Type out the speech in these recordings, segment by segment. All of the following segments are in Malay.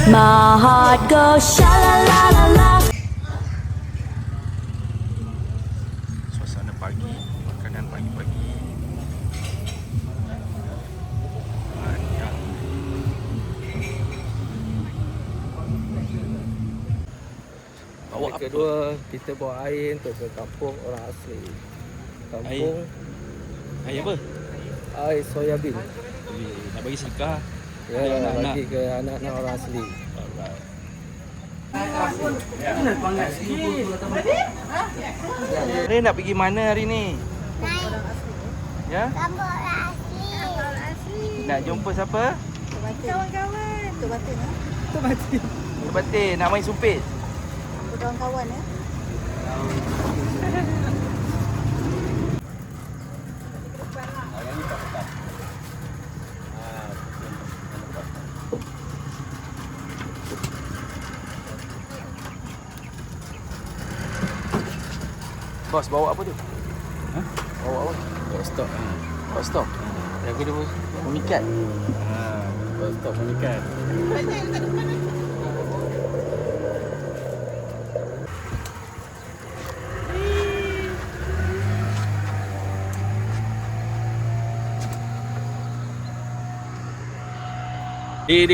My heart goes sha la la la la. Suasana pagi, makanan pagi-pagi. Banyak. Bawa Yang apa? kedua, kita bawa air untuk ke kampung orang asli. Kampung Air apa? air soya bean. Nak bagi sedekah. Ya, Ada anak-anak. bagi ke anak-anak orang asli. Alright. Ni nak pergi mana hari ni? Ya? Kampung orang asli. Nak jumpa siapa? Kawan-kawan. Tu batin lah. Tok Batin. Nak main sumpit? Kawan-kawan ya. Bos, bawa apa tu? Ha? Bawa apa? Bawa stok. Bawa stok. Yang kedua, memikat. Bawa stok pemikat. Di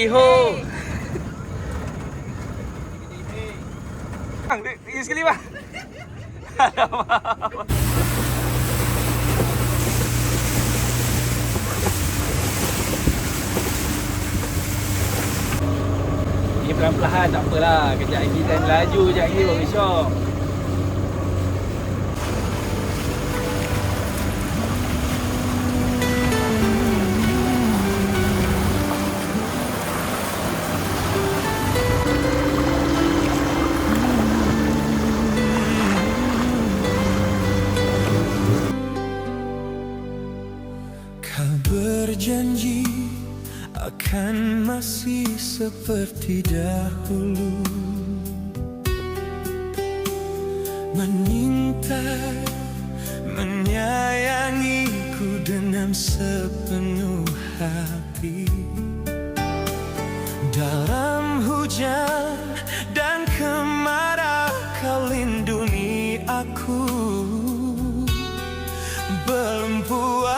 ho. Bang, di sekali bang. Alamak. Ni perlahan-lahan tak apalah. Kejap lagi kita laju, kejap lagi baru syok. Kau berjanji akan masih seperti dahulu, menyintai, menyayangiku dengan sepenuh hati. Dalam hujan dan kemarau kau lindungi aku. Belum puas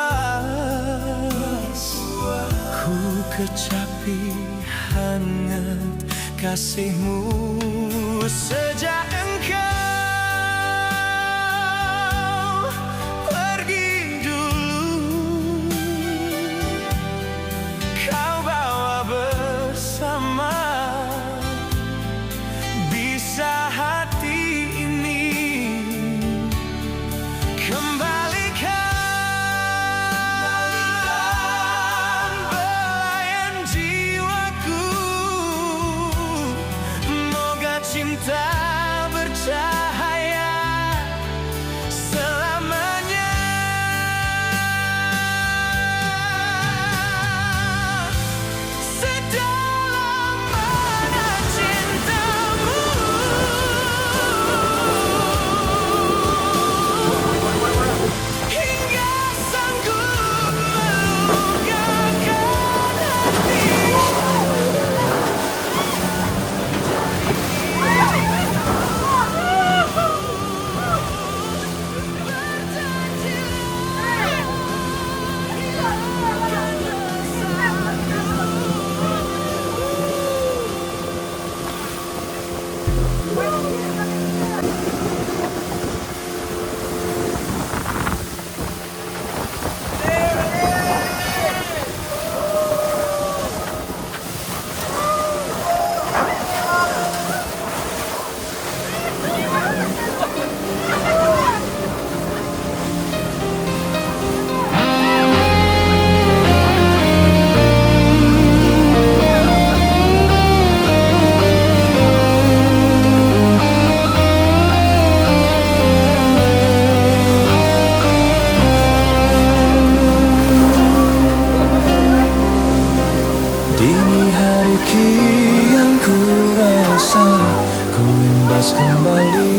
ku kecapi hangat kasihmu sejak engkau pergi dulu. Kau bawa bersama bisa hati ini kembalikan belayan jiwaku. Moga cinta bercahaya selamanya. Sedalam mana cintamu, hingga sanggup melukakan hati. Dini hari kian ku rasa ku imbas kembali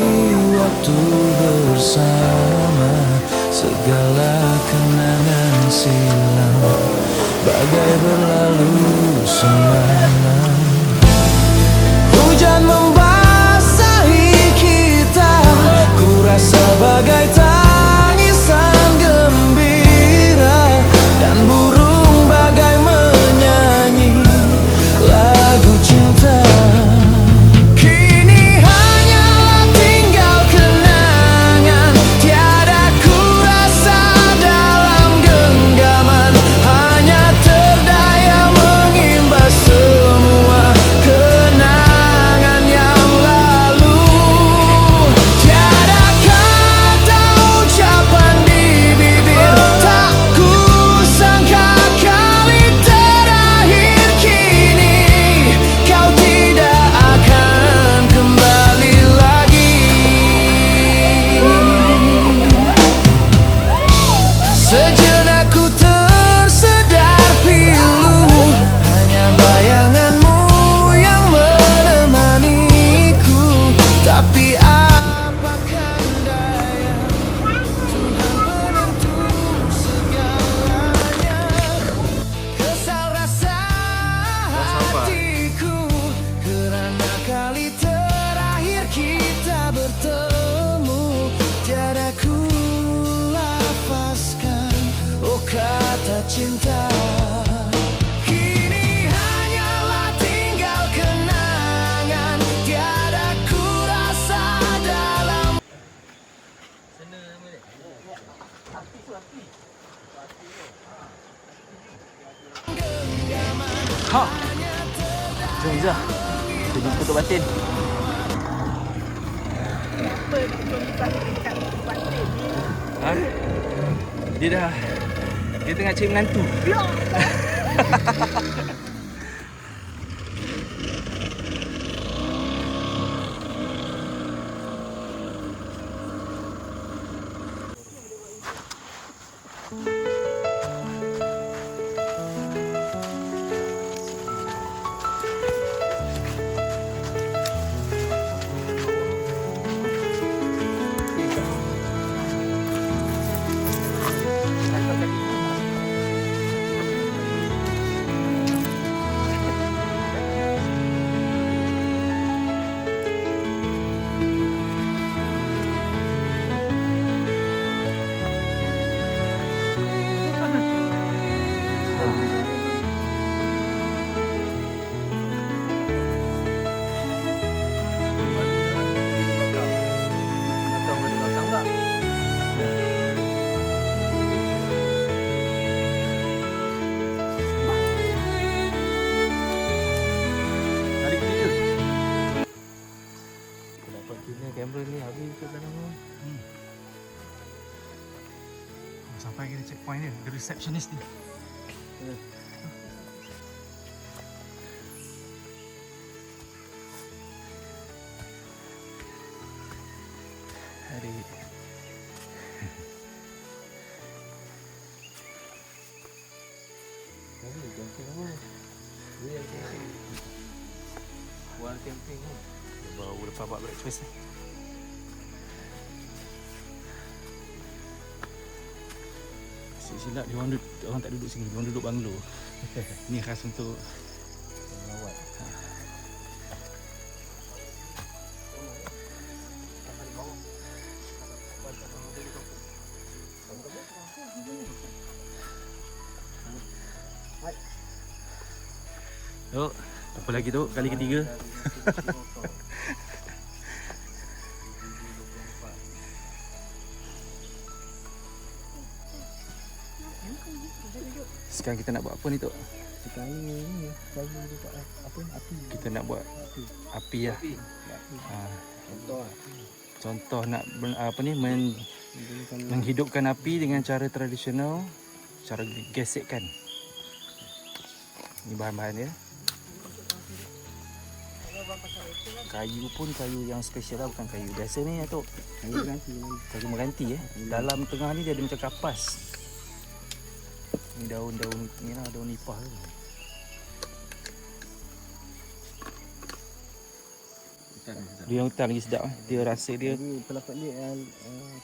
waktu bersama. Segala kenangan silam bagai berlalu semalam. Ha. Jom Izzah. Kita jumpa Tok Batin. Apa jumpa dekat batin ni? Ha? Dia tengah cari menantu. Ya Allah. Kali ketiga. Aku dapat guna kamera ni habis ke dalam tu. Sampai kita checkpoint dia, the receptionist ni. Hari Buat camping ni. Baru lepas buat breakfast ni. Silap dia orang tak duduk sini, dia orang duduk banglo. Ni khas untuk melawat. Tok, apa lagi tu? Kali ketiga. Sekarang kita nak buat apa ni Tok? Sekarang ni saya dekat apa api. Kita nak buat api lah. Ha, Contoh lah. contoh nak menghidupkan api dengan cara tradisional, cara gesekkan. Ni bahan-bahan dia. Kayu pun kayu yang special lah, bukan kayu biasa ni Tok. Kayu nanti. Kayu meranti Dalam tengah ni dia ada macam kapas. Ni daun-daun ni lah, daun nipah tu. Dia yang hutan lagi sedap. Dia rasa dia Jadi pelapak dia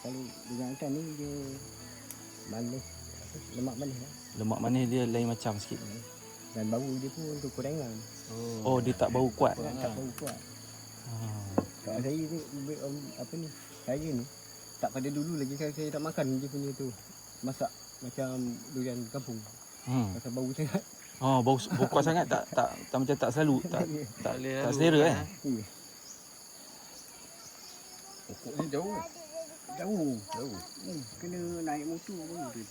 kalau dengan ikan ni dia manis, lemak manis lah. lemak manis, dia lain macam sikit. Dan bau dia pun untuk kurangan. Oh, dia tak bau kuat. Tak bau kuat. Ha. Kalau saya ni apa ni? Saya ni tak pada dulu lagi saya tak makan dia punya tu. Masak macam durian kampung. Pasal bau sangat. Oh, bau kuat sangat, tak macam tak selalu, tak selera kan. Ya. Pokok ni jauh. Jauh. Kena naik motor pun dia.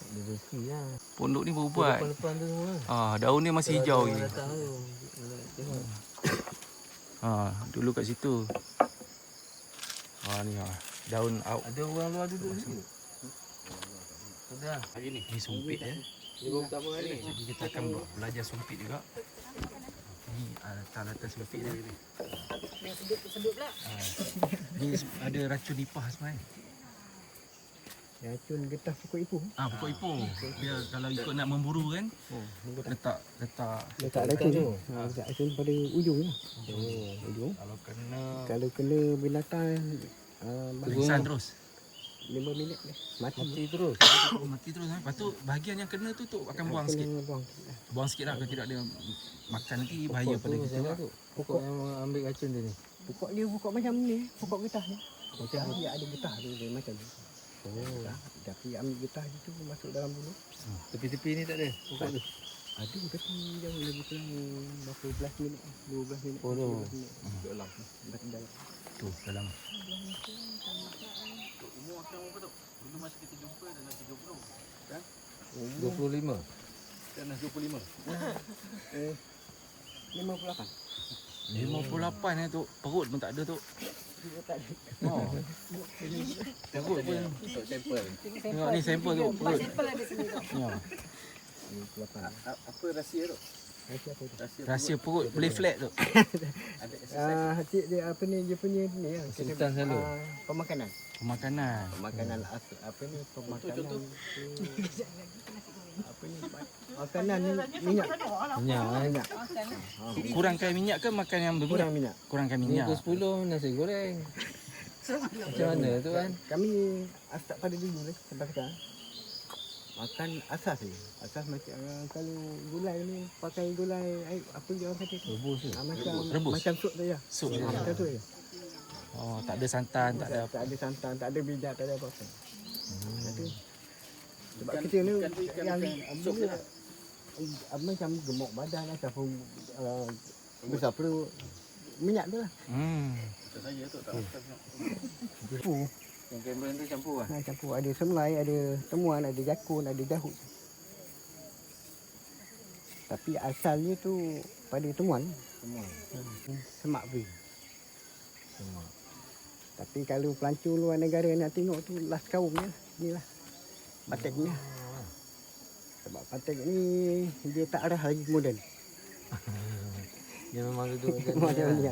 Dia rezeki lah. Pondok ni baru buat. Depan tu semua. Daun dia masih hijau lagi. Datang tu. Dulu kat situ. Ni daun Ada orang luar duduk situ. Sudah. Hari ni. Ni sumpit ya. Dia baru pertama kali. Jadi kita akan belajar sumpit juga. Ni alat-alat sumpit dia. Sedut pula. Ni ada racun nipah sebenarnya. Racun getah pokok ipoh. Pokok ipoh. Dia kalau ikut nak memburu kan, letak Letak racun tu. Letak racun pada ujung lah. Ujung. Kalau kena binatang pingsan terus. 5 minit dah. Mati terus. Mati terus. Lepas tu bahagian yang kena tu akan buang sikit. Buang sikit lah, kalau tidak dia makan nanti bahaya pada kita. Pokok yang ambil racun dia ni. Pokok dia pokok macam ni, pokok getah ni. Macam dia ada getah dia macam ni. Tapi ambil getah tu masuk dalam mulut. Tepi-tepi ni tak ada pokok tu. Ada tapi jauh lagi kurang berapa belas minit, 12 minit. Oh, 12 minit. Dalam. Dalam. Tu dalam. 25. Tanah 25. 58. 58 tu. Perut pun tak ada tu. Tak ada. Oh. Perut pun. Untuk sampel. Tengok ni sampel tu. Perut. Ya. 58. Apa rahsia tu? Rahsia apa tu? Rahsia perut boleh flat tu. Ada exercise. Cik dia apa ni dia punya ni ya. Kesulitan selalu. Pemakanan. Pemakanan. Pemakanan apa ni pemakanan. Apa ni? Makanan ni minyak. Minyak. Kurangkan minyak ke makan yang berminyak? Kurang minyak. Kurangkan minyak. Pukul 10 nasi goreng. Macam mana tu kan? Kami start pada dulu lah sampai sekarang. Makan asas je. Asas macam kalau gulai ni pakai gulai air, apa je orang kata tu? Rebus tu. Macam Rebus. macam sup tu je. Sup je. Macam tu je. Oh, tak ada santan, tak ada apa. Tak ada santan, tak ada bijak, tak ada apa-apa. Macam tu. Sebab kita ni yang macam gemuk badan ataupun besar perut. Minyak tu lah. Macam saya tu tak Campur. Yang kamera tu campur lah. Campur. Ada semlai, ada temuan, ada jakun, ada jahut. Tapi asalnya tu pada temuan. Semua. Semak beri. Semua. Tapi kalau pelancong luar negara nak tengok tu last kaumnya. Inilah. Pateknya. Sebab patek ni dia tak arah lagi moden. Dia memang duduk Macam ni.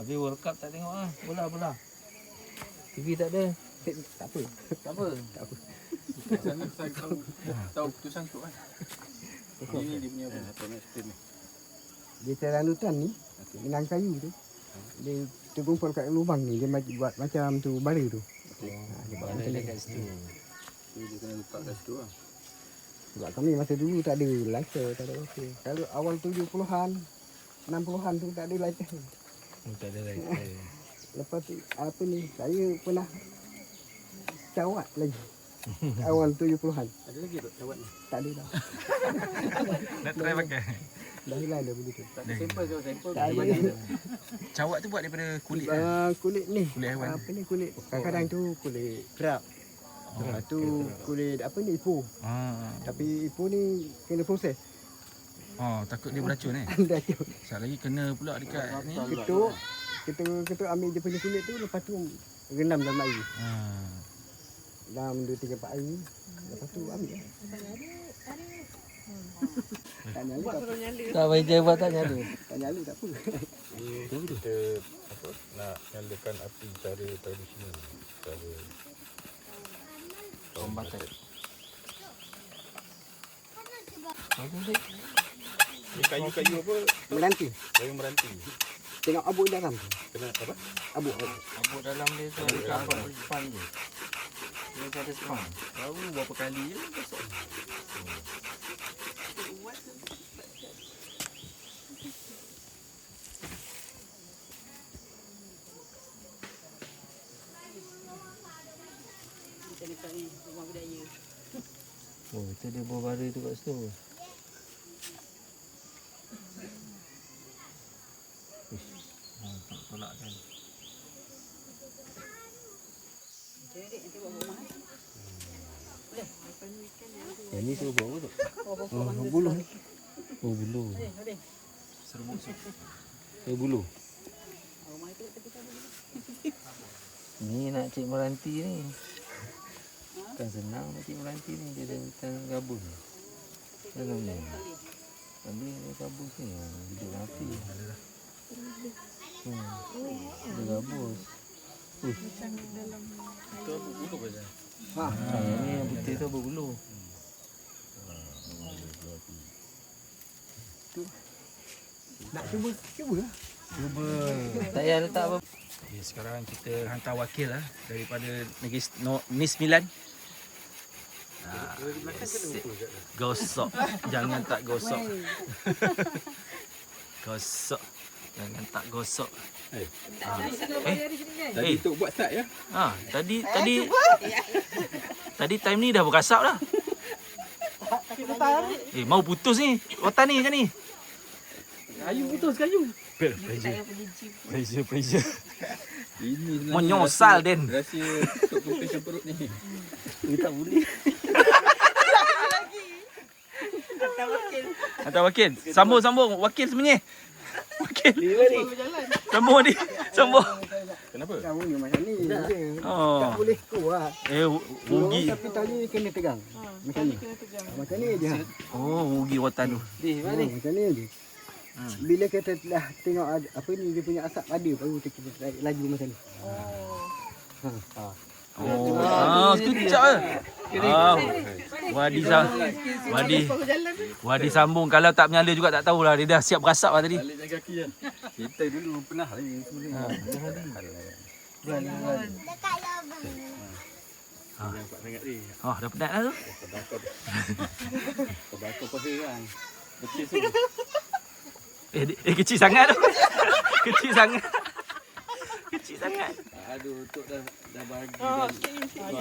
Tapi World Cup tak tengok lah. Bola. TV tak ada. Tak apa. Tak apa. Tak apa. Sana saya tahu keputusan tu kan. Ini dia punya apa? Apa nak explain ni? Dia ceranutan ni, benang kayu tu. Dia terkumpul kat lubang ni. Dia buat macam tu bara tu. Dia buat macam Ada kat ni. situ. Dia kena letak kat situ lah. Sebab kami masa dulu tak ada lighter, tak ada apa. Kalau awal 70-an, 60-an tu tak ada lighter. Tak ada lagi. Lepas tu apa ni, saya pernah cawat lagi. Awal 70-an. Ada lagi tak cawat ni? Tak ada dah. Nak try pakai. Dah hilang dah begitu. Tak ada sampel tu. Sampel Tak ada. Cawat tu buat daripada kulit kan? Kulit ni. Kulit haiwan. Apa ni kulit? Kadang-kadang tu kulit kerap. Lepas tu kulit apa ni ipoh. Tapi ipoh ni kena proses. Oh, takut dia beracun eh. Dah tu. Sekejap lagi kena pula dekat ni. Ketuk. Kita ambil dia punya kulit tu. Lepas tu rendam dalam air. Dalam 2-3 hari. Lepas tu ambil. Tak nyala tak apa. tak payah jawab tak nyala. Tak nyala tak apa. Kita nak nyalakan api cara tradisional. Cara Pembakar. ni kayu-kayu apa? Meranti. Kayu meranti. Tengok abuk dalam tu. Kena apa? Abuk. Abuk dalam dia tu ada abuk depan je. Dia tak ada span. Tahu berapa kali je besok. Oh, kita ada buah bara tu kat situ. Tak tolak kan. Yang ni suruh bawa tu. Buluh ni. Oh, bulu. Serbuk sup. Oh, bulu. Ni nak cik meranti ni. Bukan senang nak cik meranti ni. Dia ada hutan gabus. Dalam ni. Ambil gabus ni. Hidup api. Ada gabus. Itu bulu je. Yang ni yang putih tu berbulu. Nak cuba lah. Cuba. Tak payah letak apa. Okay, sekarang kita hantar wakil lah daripada negeri Negeri Sembilan. Gosok. Jangan tak gosok. Gosok. Jangan tak gosok. Tadi tu buat start ya. Tadi time ni dah berasap dah. Mau putus ni. Rotan ni macam ni. Kayu putus kayu. Pressure. Ini Menyosal Den. rahsia untuk putihkan perut ni. Tak boleh. Hantar wakil. Sambung. Wakil sembunyi. Wakil. Sambung ni. Sambung. Kenapa? Kamu ni macam ni. Oh. Tak boleh skor lah. Rugi. Tapi tali kena tegang. Macam ni. Macam ni je. Oh, rugi rotan tu. Macam ni je. Bila kita dah tengok apa ni dia punya asap ada baru kita tarik laju macam ni. Sekejap je. Wadi sambung. Kalau tak menyala juga tak tahulah. Dia dah siap berasap lah tadi. Balikkan kaki kan. Kita dulu pernah lagi sebenarnya. Nampak sangat ni. Dah penat lah tu. Terbakar paha kan. Betul tu. Kecil sangat tu. Kecil sangat. Kecil sangat. Aduh, Tok dah bagi.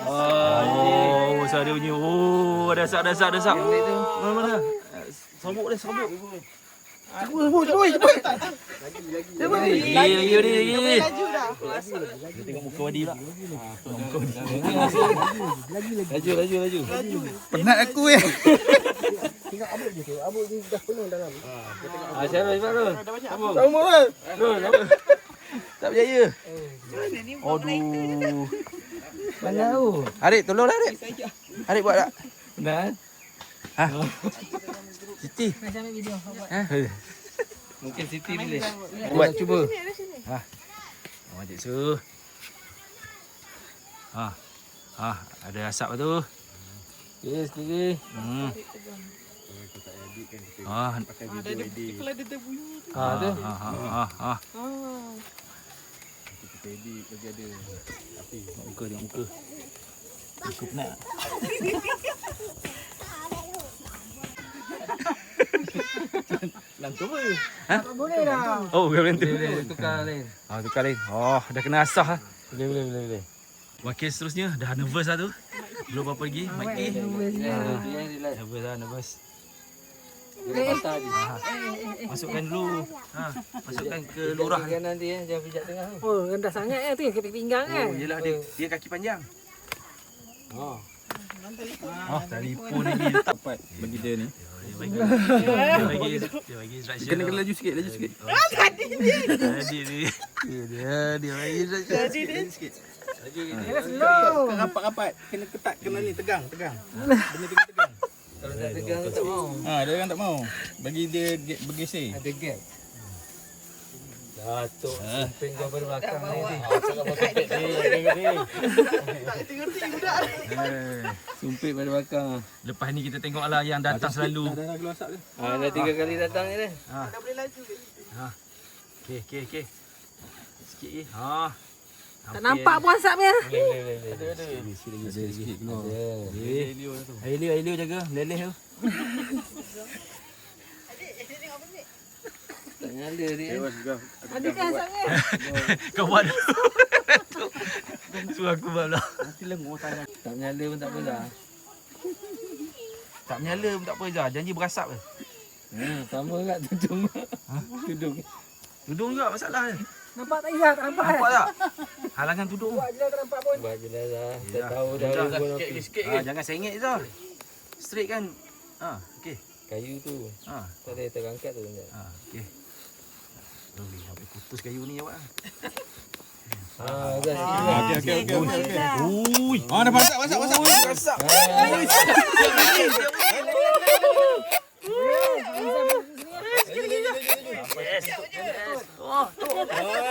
Oh, besar dia punya. Oh, dah asap. Mana? Sabuk dia. Lagi. Laju dah. Kita tengok muka Wadi pula. Laju. Penat aku ya. Tengok abut je tu. Abut ni dah penuh dalam. Syarul. Sama lah. Tak berjaya. Ni Aduh. Mana tahu? Arik, tolonglah Arik. Arik buat tak? Dah. Siti. macam ambil video. Mungkin Siti boleh. Buat. Cuba. Cik Su. Ada asap tu. Okey, sekali. Pakai video edit. Kalau dia terbunyi tu. Tu. Kita edit lagi ada. Tapi Tengok muka. Aku penat. lantung apa? Boleh dah. Oh, bukan tu. Boleh tukar lain. Tukar lain. Dah kena asah lah. Boleh. Wakil seterusnya dah nervous lah tu. Belum apa lagi. Mike. Nervous. Dia patah je. Masukkan dulu. Masukkan ke lurah. Jangan nanti jangan pijak tengah tu. Oh, rendah sangat tu yang kena pinggang kan. Yelah dia kaki panjang. Telefon lagi letak. Dapat bagi dia ni. Dia bagi instruction. Kena laju sikit. Tadi dia bagi instruction. Laju sikit. Slow. Rapat. Kena ketat, kena ni tegang. Benda tegang. Kalau tak tegang tak mau. Dia orang tak mau. Bagi dia bergeser. Ada gap. Datuk samping kau pada belakang ni. Sumpit pada belakang. Lepas ni kita tengoklah yang datang selalu. Dah keluar asap dia. Dah 3 kali datang je dah. Dah boleh laju ke? Okey. Sikit lagi. Tak nampak pun asapnya. Boleh. Sikit keluar. Air jaga. Leleh tu. Tak nyala dia. Adakah asapnya? Kau buat dulu. Suruh aku buat pula. Nanti lengur tangan. Tak nyala pun tak apalah. Tak menyala pun tak apa Izzah. Janji berasap je. Sama kat tudung. Tudung. Tudung juga masalah dia. Nampak tak Izzah? Tak nampak kan? Nampak tak? Halangan tudung. Buat je lah tak nampak pun. Buat je lah. Tak tahu dah pun api. Jangan sengit Izzah. Straight kan. Okey. Kayu tu. Tak ada terangkat tu. Okey. Sampai putus kayu ni awak. Okey. Ui. Dah masak.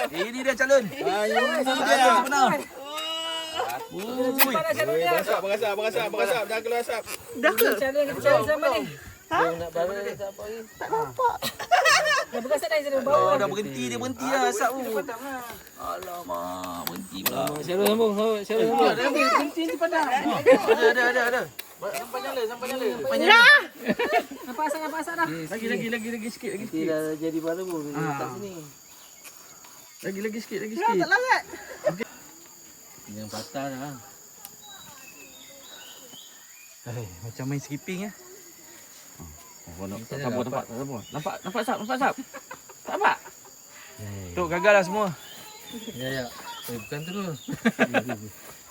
Ini dia calon. Calon sebenar. Ui. Berasap. Jangan keluar asap. Dah ke? Cara kita cari sama ni. Nak bawa tak apa lagi. Dah berasap dah Izzah bau. Dah berhenti lah asap tu. Alamak, berhenti pula. Syarul sambung. Berhenti nanti padam. Ada. Sampai nyala. Nampak asap dah. Lagi sikit. Nanti dah jadi baru pun. Tak sini. Lagi sikit. Tak larat. Yang patah dah. Macam main skipping ya. Nampak asap. Tak nampak? Tu gagal lah semua. Ya. Bukan terus.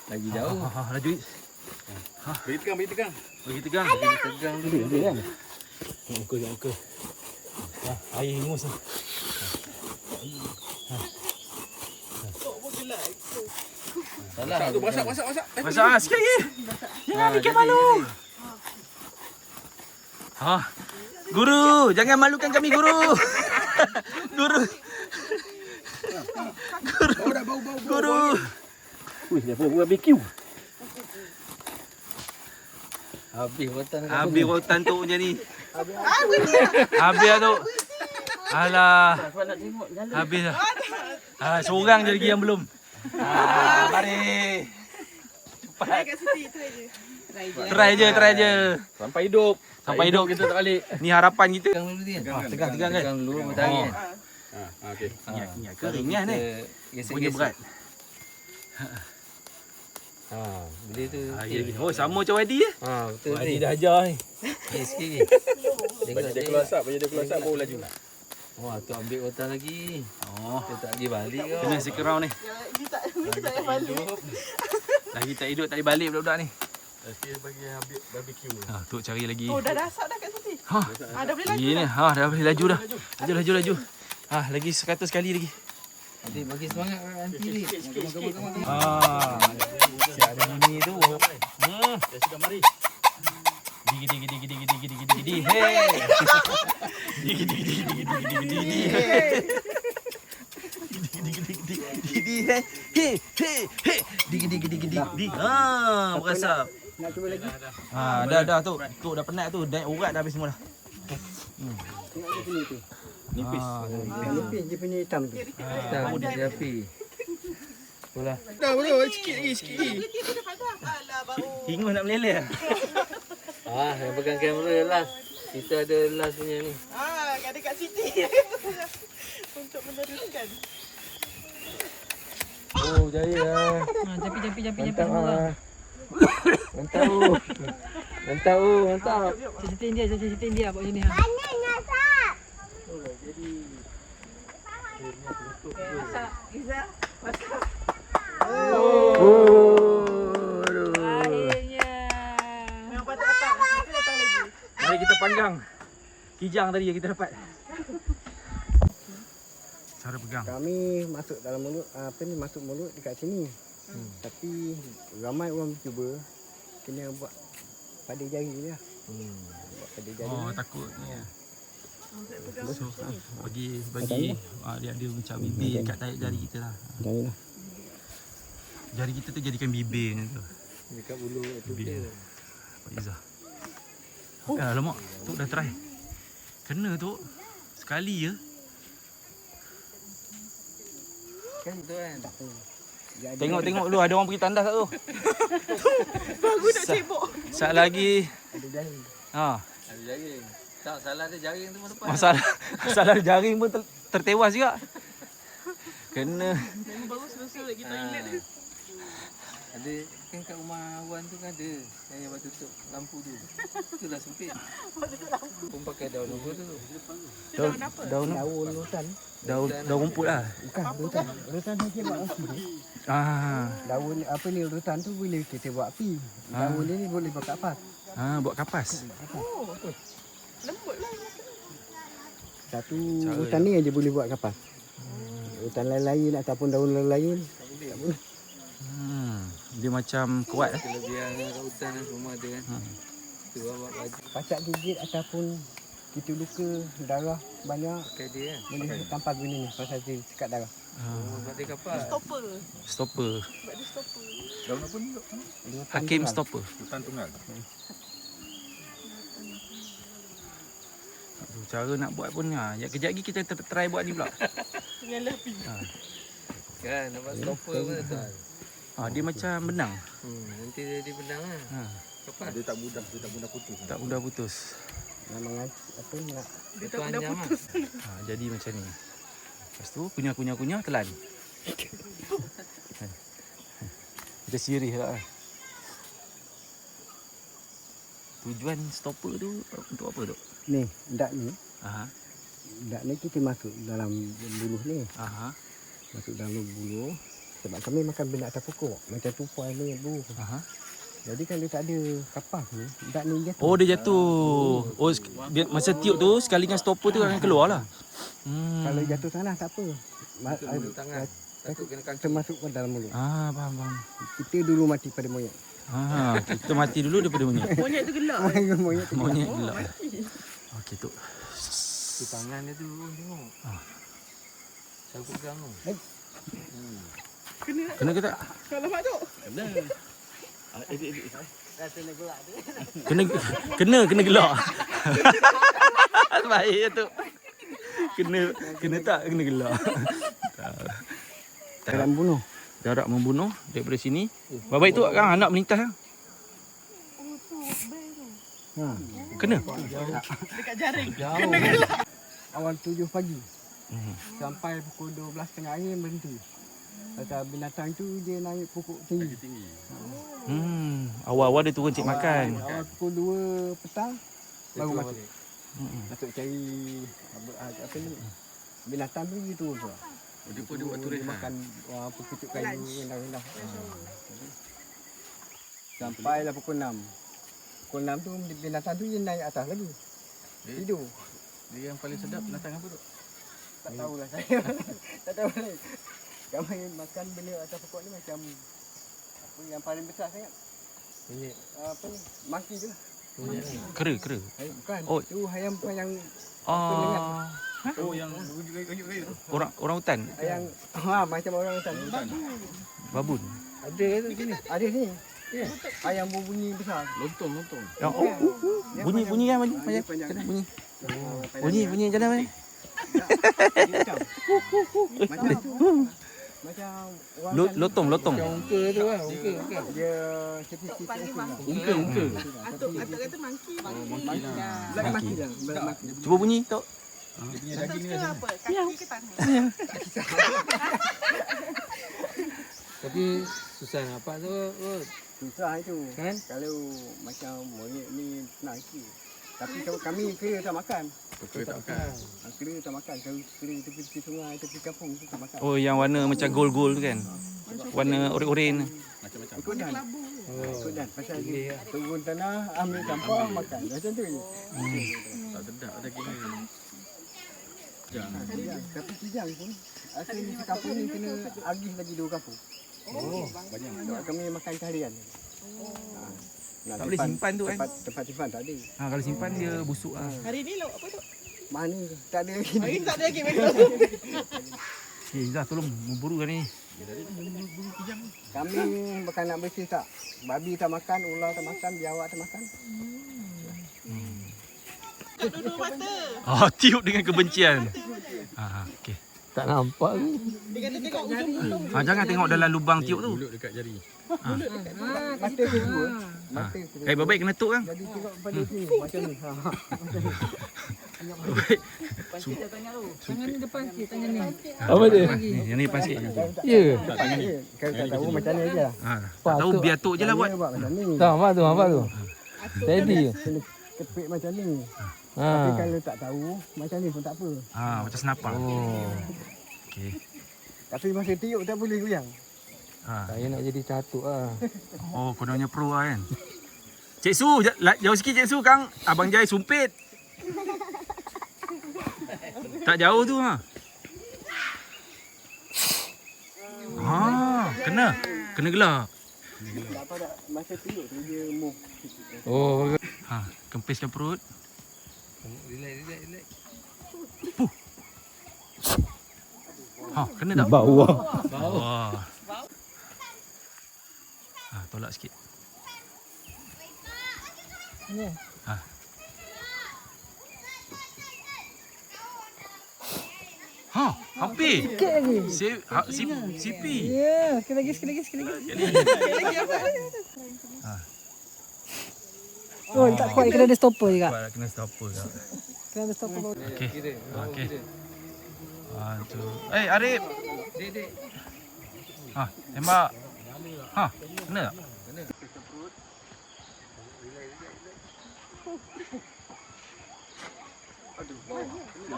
Lagi jauh. Laju. Bagi tegang, bagi tegang. Bagi tegang. Tegang dulu. Boleh kan? Jangan muka. Air hingus lah. Salah. Tu masak. Masak sikit lagi. Jangan bikin malu. Guru, jangan malukan kami guru. Guru. Guru. Wih, dah pun barbecue. Habis rotan tu macam ni. Habis lah tu. Alah. Habis lah. Seorang je lagi yang belum. Mari. Cepat. Try je. Sampai hidup. Sampai hidup kita tak balik. Ni harapan kita. Tegang dulu dia. Tegang kan. Tegang dulu matahari. Okey. Ingat keringan ni. Punya berat. Bila tu. Oh, sama macam Wadi je. Betul Wadi ni. dah ajar ni. Sikit lagi. Bagi dia keluar asap, baru laju. Wah, tu ambil rotan lagi. Oh, Dia tak pergi balik kau. kena stick around ni. Lagi tak hidup, tak boleh balik budak-budak ni. Dia bagi habis barbecue. Tok cari lagi. Oh, dah dasar dah kat sini. Dah boleh lagi. Ini dah boleh laju dah. Laju. Lagi 100 kali lagi. Adik bagi semangat kat aunty ni. Siap ada ni tu. Dia sudah mari. Gidi. Hey. Gidi. Berasap. Nak cuba lagi? Dah tu. Tu dah penat tu. Naik urat dah habis semua dah. Tengok di sini tu. Nipis. Yang nipis dia punya hitam tu. Kita dia api. Itulah. Dah boleh sikit lagi. Kita dah padam. Alah, baru. Hingus nak meleleh. Yang pegang kamera last. Kita ada last punya ni. Ada kat Siti. Untuk meneruskan. Oh, jaya lah. Jampi Mantap lah. Mantap. Sitin dia buat sini. Iza. Akhirnya. Memang patut datang. Kita datang lagi. Mari kita panggang. Kijang tadi yang kita dapat. Cara pegang. Kami masuk dalam mulut, masuk mulut dekat sini. Tapi ramai orang cuba kena buat pada jari ni lah. Buat pada jari. Takut ni. So, bagi dia ada macam bibir kat tarik jari kita lah. Jari lah. Jari kita tu jadikan bibir macam tu. Dekat bulu tu Bibir. Pak Izzah. Alamak, tu dah try. Kena tu. Sekali je. kan tu kan. Tengok dulu ada orang pergi tandas tak tu. Baru nak cebok. Sat lagi. Ada jaring. Ada jaring. Tak, salah dia jaring tu lepas. Masalah jaring pun tertewas juga. Kena. Memang baru selesai lagi toilet dia. Ada kan kat rumah Wan tu kan ada yang buat tutup lampu tu. Itulah sempit. Pun pakai daun apa tu? Daun apa? Daun rotan. Daun rumput lah. Bukan rotan. Rotan saja buat api. Daun apa ni rotan tu boleh kita buat api. Daun ni boleh buat kapas. Buat kapas. Oh. Lembut lah. Satu rotan ni aja boleh buat kapas. Rotan lain-lain ataupun daun lain-lain tak boleh. Dia macam kuat eh. Kelebihan kat hutan kan semua ada kan. Tu buat baju Pacak gigit ataupun kita luka darah banyak pakai dia kan. boleh tampal guna ni pasal dia sekat darah. Buat dia kapal. Stopper. Stopper. Sebab dia stopper. Daun apa ni? Hakim stopper. Hutan tunggal. Cara nak buat pun ya kejap lagi kita try buat ni pula. Nyala api. Kan nampak stopper pun tak. Dia macam benang. Nanti dia benang lah. Kapal. Dia tak mudah putus. Tak mudah putus. Memang apa nak Dia tak mudah Panjang putus. Jadi macam ni. Lepas tu kunyah telan. Kita sirih lah. Tujuan stopper tu untuk apa tu? ni dak ni. Dak ni kita masuk dalam buluh ni. Masuk dalam buluh sebab kami makan benda atas pokok macam tupai ni bu. Jadi kalau tak ada kapas ni, tak ni jatuh. Oh dia jatuh. Oh dia, masa tiup tu sekali dengan stopper tu akan keluar lah. Kalau jatuh tanah tak apa. tangan. Takut kena kaki. Termasuk ke dalam mulut. Faham. Kita dulu mati pada moyang. Kita mati dulu daripada monyet. Monyet tu gelak. Moyang Monyet pula. Okey tu. Tu tangan dia tu tengok. Saya pegang tu. Kena ke tak? Kalau mak tu. Kena gelak. Baik tu. Kena tak kena gelak. dalam bunuh. Jarak membunuh daripada sini. Baik tu kan anak melintas kan? Kena. Dekat jaring. Awal 7 pagi. Sampai pukul 12 tengah hari berhenti. Pasal binatang tu dia naik pokok tinggi. Awal-awal dia turun cek makan. Awal pukul 2 petang baru masuk. Masuk cari apa ni? Binatang tu dia turun tu. Dia pun dia buat turun makan apa pucuk kayu rendah-rendah. Sampailah pukul 6. Pukul 6 tu binatang tu dia naik atas lagi. Tidur. Dia yang paling sedap binatang apa tu? Tak tahulah saya. Tak tahu lagi. Kami makan benda atas pokok ni macam apa yang paling besar sangat. Ini apa ni? Maki tu. Kera. Bukan. Oh. Tu ayam yang Oh yang orang hutan. yang macam orang hutan. Babun. Ada tu sini. Ada sini. Ayam berbunyi besar. Lontong. Yang bunyi kan macam bunyi. Bunyi macam mana? Macam orang Lotong. Ungka tu lah, ungka. dia seperti Ungka. Atuk kata mangki. black maki dah. Black maki. Cuba bunyi tok. Dia punya daging ni Ke apa? Kaki ke tangan? tapi susah nampak tu. Susah itu. Kan? Kalau macam monyet ni senang sikit. Tapi kalau kami kira tak makan. Kena tak makan. Kira tak makan. Kalau kira tepi sungai, tepi kampung tu tak makan. Oh yang warna macam gold tu kan. Warna oren. Macam-macam. Ikut dan. Ikut dan. Pasal dia turun tanah, ambil sampah, makan. Macam tu je. Tak sedap daging ni. Kijang. Tapi kijang pun, asal di kampung ni kena agih lagi 2 kampung. Banyak. Sebab kami makan harian. Tak boleh simpan tu kan. Tempat simpan tak ada. Kalau simpan dia busuk lah. Hari ni lauk apa tu? Mana tak ada lagi. Hari ni tak ada lagi betul. Dah tolong memburu kan ni. Kami bukan nak bersih tak. Babi tak makan, ular tak makan, biawak tak makan. Tak duduk mata. Tiup dengan kebencian. Okey. Tak nampak ni. Dia kata tengok ujung-ujung. Jangan tengok dalam lubang tiup tu. Mulut dekat jari. Mata kedua. Mata kedua. Baik kan tuk kan. Jadi tengok pada sini macam ni. Tangan ni depan sikit, tangan ni. Apa dia? Yang ni depan sikit. Ya. Kalau tak tahu macam ni aja. Tak tahu biar tuk je lah buat. Buat macam ni. Tak nampak tu. Steady. Kena kepit macam ni. Tapi kalau tak tahu macam ni pun tak apa. Macam senapang. Okey. Tapi masa tiup tak boleh goyang. Saya nak jadi catuk lah. Kononnya pro lah kan. Cik Su, jauh sikit Cik Su Kang. Abang Jai sumpit. Tak jauh tu Kena gelak. Apa dah masa tiup tu dia move. Oh, Kempiskan perut. relax. Kena tak? Bawah. Tolak sikit. Ni. Hampir. Sikit lagi. Sipi. Ya, sekali lagi. Oh, tak kuat kena ada stopper juga. Kena stopper kak. Kena ada stopper. Okey. 1, 2. Arif. Dek. Tembak. Kena tak?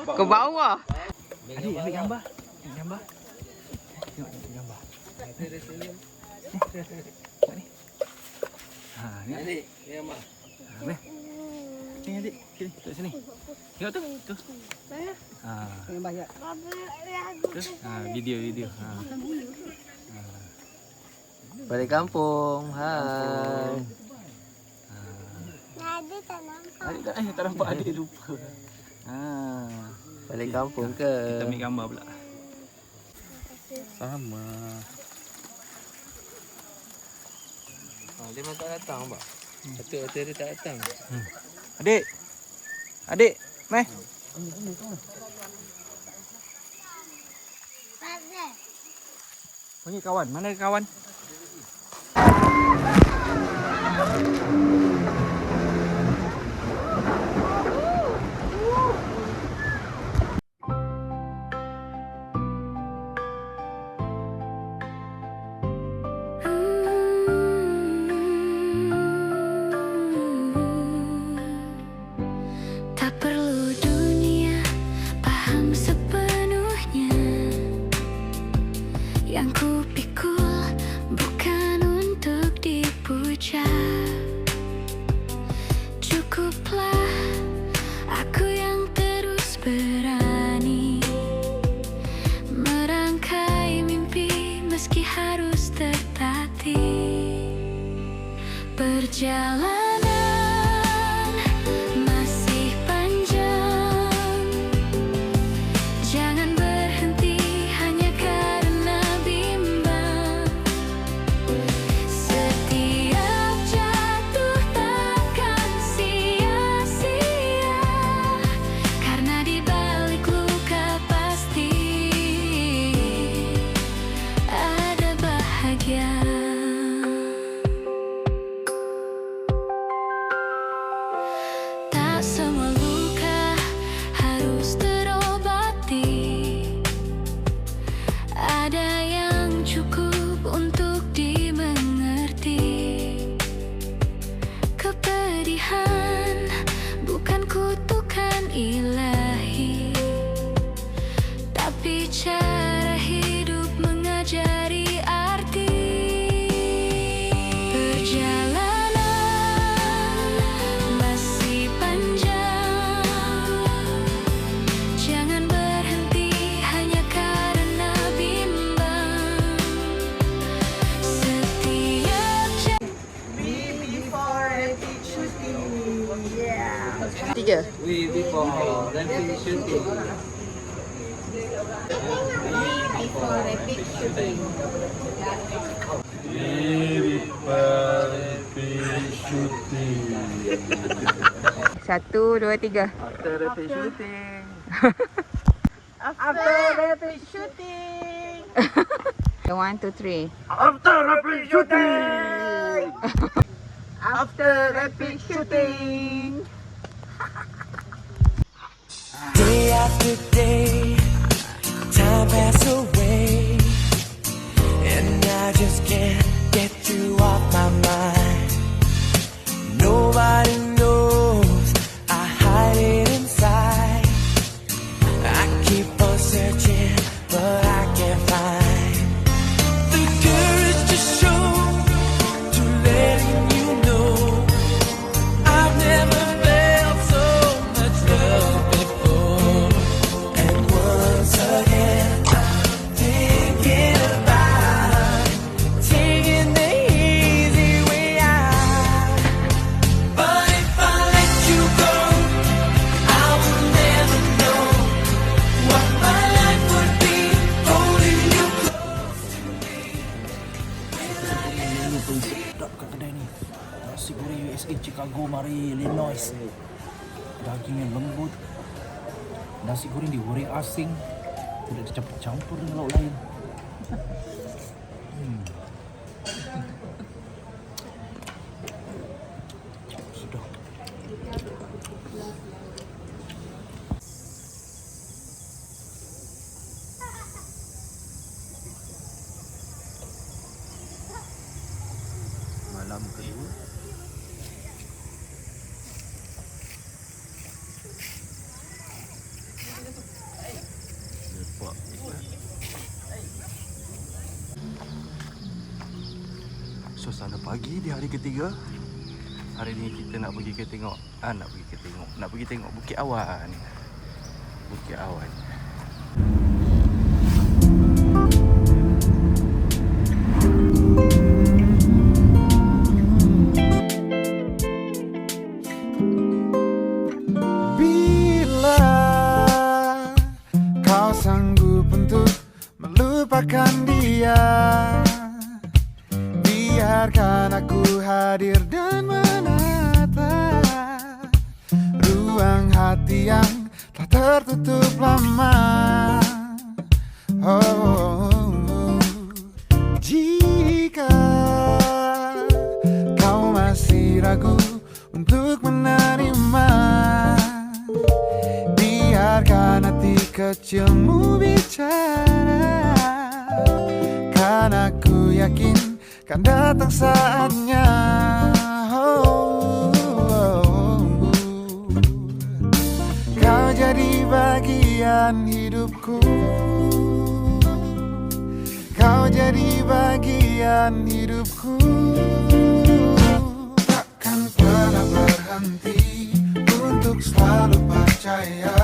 Ke bawah. Ambil gambar. Tengok gambar. Ni. Adik, ya mak. Sini adik. Sini, duduk sini. Tengok tu. Tu. Yang banyak. Tu. Video. Balik kampung. Hai. Adik tak nampak adik lupa. Balik kampung ke? Kita ambil gambar pula. Sama. Dia memang tak datang, Pak. Betul dia tak datang. Adik. Adik, meh. Panggil kawan. Mana kawan? Tak perlu dunia paham sepenuhnya. Yang ku pikul bukan untuk dipuja. Cukuplah aku yang terus berani merangkai mimpi meski harus tertatih. Perjalanan masih panjang, jangan berhenti hanya karena bimbang. Setiap jatuh takkan sia-sia, karena di balik luka pasti ada bahagia. Tak semua luka harus terobati. Ada yang cukup untuk dimengerti. Kepedihan bukan kutukan ilahi, tapi cara hidup mengajari arti. Perjalanan masih panjang, jangan berhenti hanya karena bimbang. Setiap Tiga. We before then shooting. Satu, dua, tiga. After rapid shooting. After rapid shooting. 1, 2, 3. After rapid shooting. After rapid shooting. Day after day, time passes away, and I just can't get you off my mind. Nobody knows I hide it inside. I keep on searching, but I can't find the courage to show, to letting you know I've never felt so much love before. And once again, I'm thinking about taking the easy way out. But if I let you go, I will never know what my life would be holding you close to me. Sedap kat kedai ni. Nasi goreng USA Chicago Mari Illinois. Dagingnya lembut. Nasi goreng digoreng asing. Tidak dicampur-campur dengan lauk lain. Sedap. Malam kedua. Lepak. Suasana pagi di hari ketiga. Hari ni kita nak pergi tengok Bukit Awan. Bukit Awan. Bila kau sanggup untuk melupakan dia, biarkan aku hadir dan menata ruang hati yang telah tertutup lama. Jika kau masih ragu untuk menerima, biarkan hati kecilmu bicara, karena aku yakin kan datang saatnya. Kau jadi bagian hidupku, kau jadi bagian hidupku. Takkan pernah berhenti untuk selalu percaya,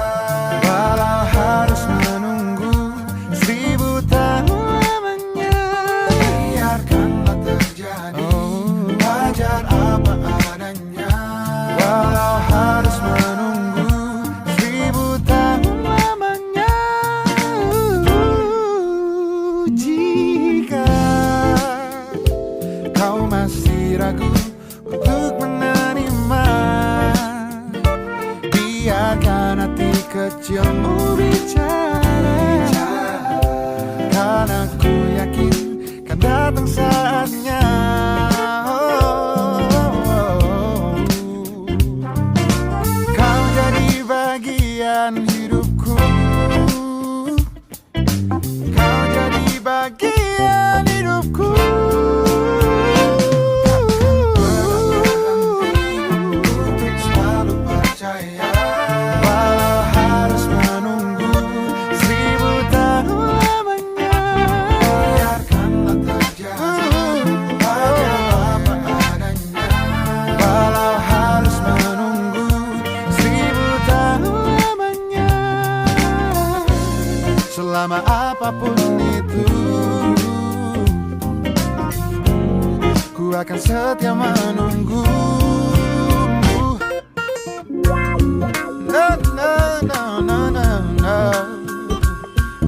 walau harus menunggu 1000 tahun lamanya. Biarkanlah terjadi, wajar apa adanya, walau harus menunggu 1000 tahun lamanya. Jika kau masih ragu untuk menerima, biarkan hati kecilmu bicara, karena aku yakin kan datang saatnya. Kau jadi bagian hidupku, kau jadi bagian hidupku. Untuk selalu percaya, walau harus menunggu 1000 tahun lamanya. Biarkanlah terjadi, wajar apa adanya, walau harus menunggu 1000 tahun lamanya. Selama apapun itu, ku akan setia menunggu. No, no, no, no, no, no.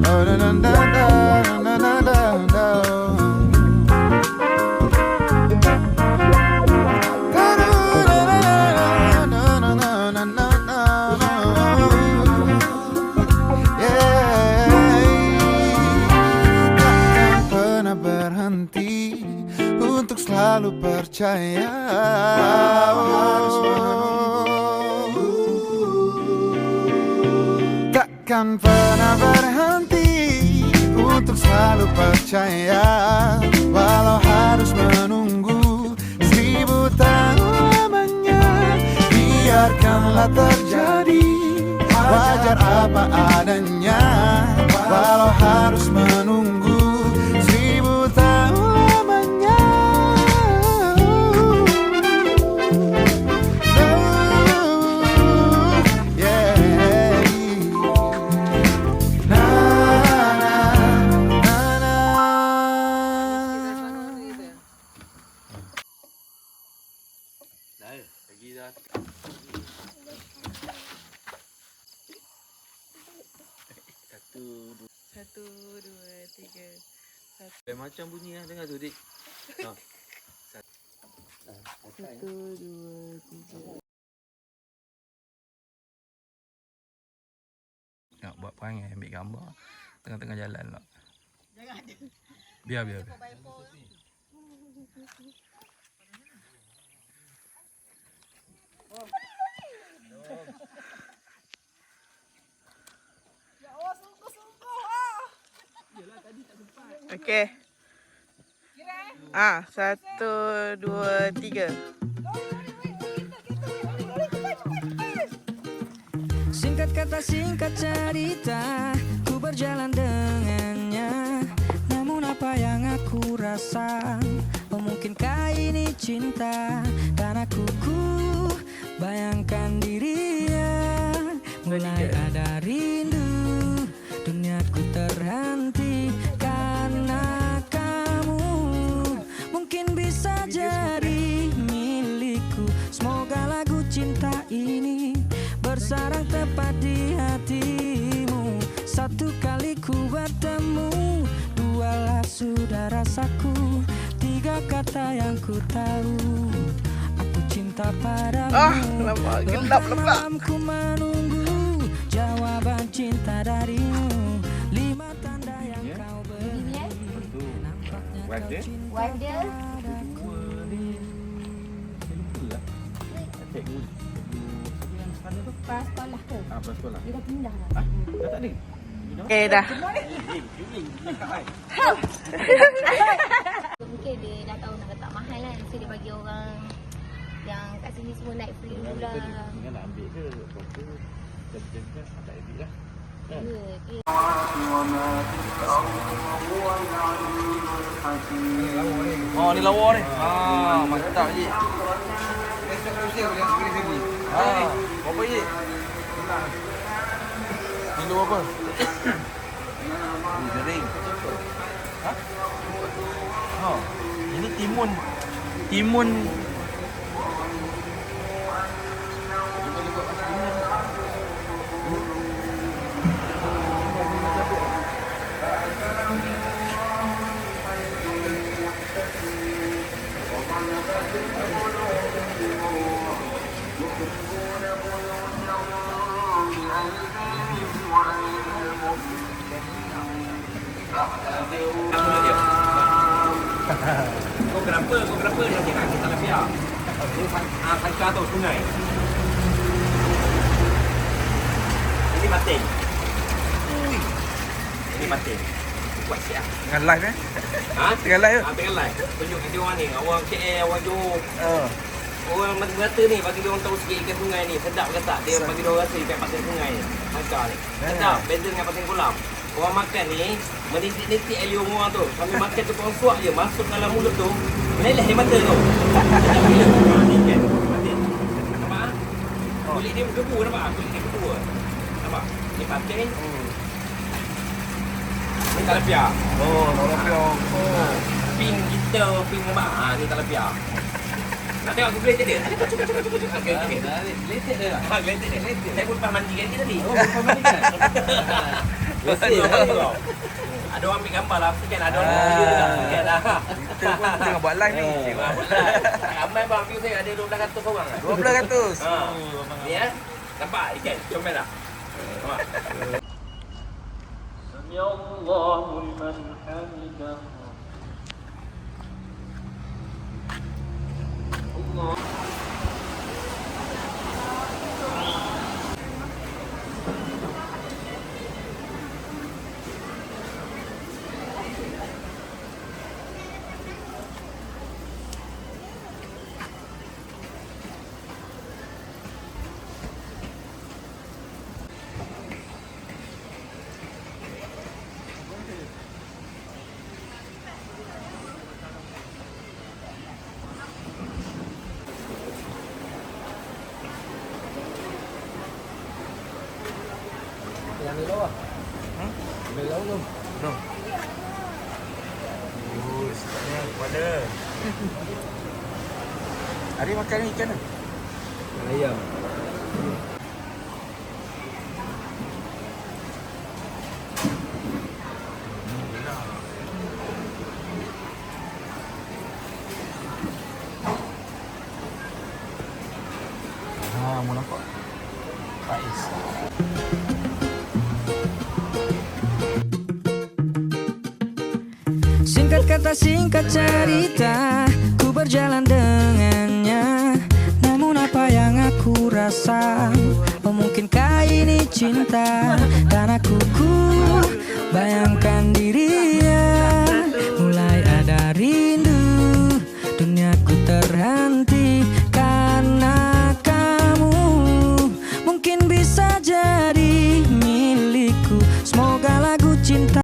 Oh, no, no, no, no, no, no, no, no. No, no, no, no, no, no. Yeah. Takkan pernah berhenti untuk selalu percaya, harus menunggu. Takkan pernah berhenti untuk selalu percaya, walau harus menunggu 1000 tahun lamanya. Biarkanlah terjadi, wajar apa adanya, walau harus menunggu 1000 tahun lamanya. Yeah. Na, na, na, na. Dah, pergi dah. Satu, dua, tiga. Macam bunyi lah, dengar tu dik. Ha. Satu, dua, tiga. Nak buat perangai ambil gambar tengah-tengah jalan lah. Biar. Okey. Satu, dua, tiga. Singkat kata singkat cerita, ku berjalan dengannya. Namun apa yang aku rasa, oh mungkinkah ini cinta? Karena Dan aku bayangkan dirinya. Mulai ada rindu, duniaku terhenti karena kamu. Mungkin bisa jadi milikku. Semoga lagu cinta ini bersarang tepat di hatimu. Satu kali ku bertemu, dualah sudah rasaku. Tiga kata yang ku tahu, aku cinta padamu. Malam-malam ku menunggu jawaban cinta darimu. 5 tanda yang kau beri, nampaknya kau cinta padaku. Pas sekolah ke? Pas sekolah. Dia dah pindah dah. Dah tak ada? Okay dah. Mungkin dia dah tahu nak letak mahal kan. So dia bagi orang yang kat sini semua naik free pula. Jangan nak ambil ke? Apa-apa. Jam-jam kan tak ambil lah. Oh, ni lawa ni. Mantap je. Berapa je? Kilo apa? Ini kering. Ini timun. Timun. Kau kenapa dia cakap kita Lapia? Hancur atau sungai? Ini batin. Ini batin. Buat siap. Dengan live Tengah live ke? Tengah live. Tunjuk kat dia orang ni. Orang KL, orang Johor. Orang mata ni bagi dia orang tahu sikit ikan sungai ni. Sedap ke tak? Dia bagi dia orang rasa ikan pasir sungai ni. Hancur ni. Sedap. Beza dengan pasir kolam. Orang makan ni menitik-nitik air orang tu. Kami makan tu korang suap je. Masuk dalam mulut tu. Meleleh dia mata tu. Sedap gila. Ni ikan. Batin. Nampak? Kulit dia bergebu nampak? Kulit dia bergebu. Nampak? Ni batin. Ni talapia. Talapia. Pin kita, pin nampak? Ni talapia. Nak tengok aku geletek dia? Okey. Geletek dia lah. Geletek dia. Saya pun lepas mandi kan dia tadi. Lepas mandi kan? Ada orang ambil gambar lah kan, ada orang video juga kan lah. Kita pun tengah buat live ni. Ramai bang view saya ada 1200 orang. 1200. Ni nampak ikan comel lah. Nampak. Sami Allahu liman hamidah. Allah. Yang lawa. Lawa tu. No. Setnya kepada. Hari makan ikan ke? Ayam. Mau nampak? Pais. Singkat kata, singkat cerita, ku berjalan dengannya. Namun apa yang aku rasa, oh mungkinkah ini cinta? Dan aku bayangkan dirinya.